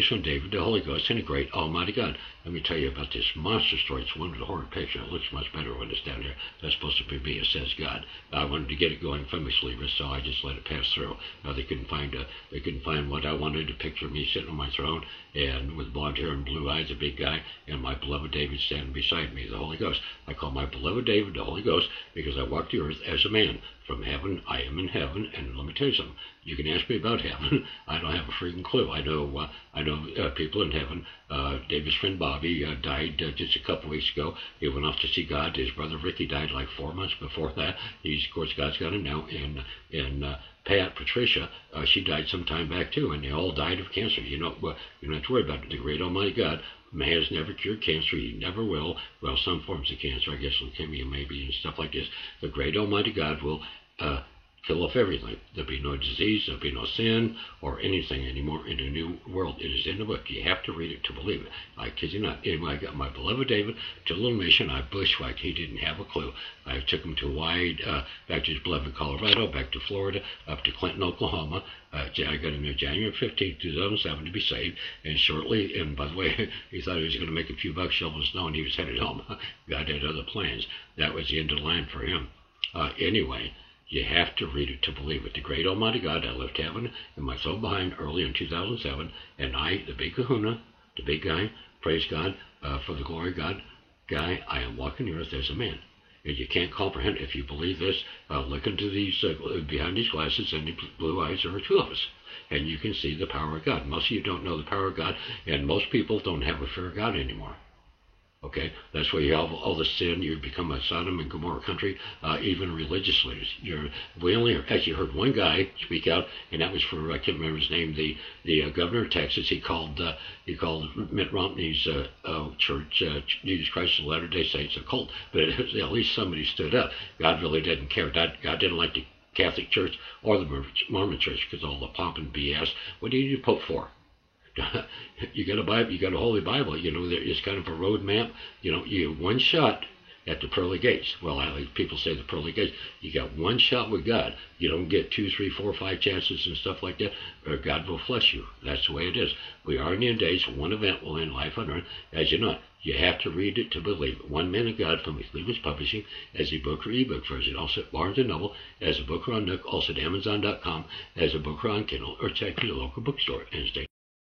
From David, the Holy Ghost, and a great Almighty God. Let me tell you about this monster story. It's one of the horrid picture. It looks much better when it's down here. That's supposed to be me, it says God. I wanted to get it going from his sleeves, so I just let it pass through. They couldn't find what I wanted to picture me sitting on my throne, and with blonde hair and blue eyes, a big guy, and my beloved David standing beside me, the Holy Ghost. I call my beloved David the Holy Ghost because I walked the earth as a man. From heaven, I am in heaven, and let me tell you something. You can ask me about heaven. I don't have a freaking clue. I know people in heaven. David's friend Bobby died just a couple weeks ago. He went off to see God. His brother Ricky died like 4 months before that. Of course, God's got him now. And Pat, Patricia, she died some time back too, and they all died of cancer. You don't have to worry about it. The great Almighty God has never cured cancer. He never will. Well, some forms of cancer, I guess leukemia maybe, and stuff like this. The great Almighty God will kill off everything. There'll be no disease, there'll be no sin or anything anymore in the new world. It is in the book. You have to read it to believe it. I kid you not. Anyway, I got my beloved David to a little mission. I bushwhacked. He didn't have a clue. I took him to Hawaii, back to his beloved Colorado, back to Florida, up to Clinton, Oklahoma. I got him there January 15th, 2007 to be saved. And shortly, and by the way, he thought he was going to make a few bucks shoveling snow and he was headed home. God had other plans. That was the end of the line for him. Anyway, you have to read it to believe it. The great Almighty God, I left heaven and my soul behind early in 2007, and I, the big kahuna, the big guy, praise God, for the glory of God, guy, I am walking the earth as a man. And you can't comprehend. If you believe this, look into these, behind these glasses and the blue eyes, there are two of us. And you can see the power of God. Most of you don't know the power of God, and most people don't have a fear of God anymore. Okay, that's why you have all the sin. You become a Sodom and Gomorrah country. Even religious leaders. We only actually heard one guy speak out, and that was for I can't remember his name. The governor of Texas. He called Mitt Romney's church, Jesus Christ of Latter-day Saints, a cult. But at least somebody stood up. God really didn't care. God didn't like the Catholic Church or the Mormon Church because all the pomp and BS. What do you need a pope for? You got a Bible, you got a Holy Bible. It's kind of a road map. You have one shot at the pearly gates. Well, people say the pearly gates. You got one shot with God. You don't get 2, 3, 4, 5 chances and stuff like that, or God will flesh you. That's the way it is. We are in the end days. One event will end life on earth. As you know, you have to read it to believe it. One Man of God from Cleveland's Publishing as a book or ebook version. Also at Barnes & Noble, as a book or on Nook, also at Amazon.com, as a book or on Kindle, or check your local bookstore. And stay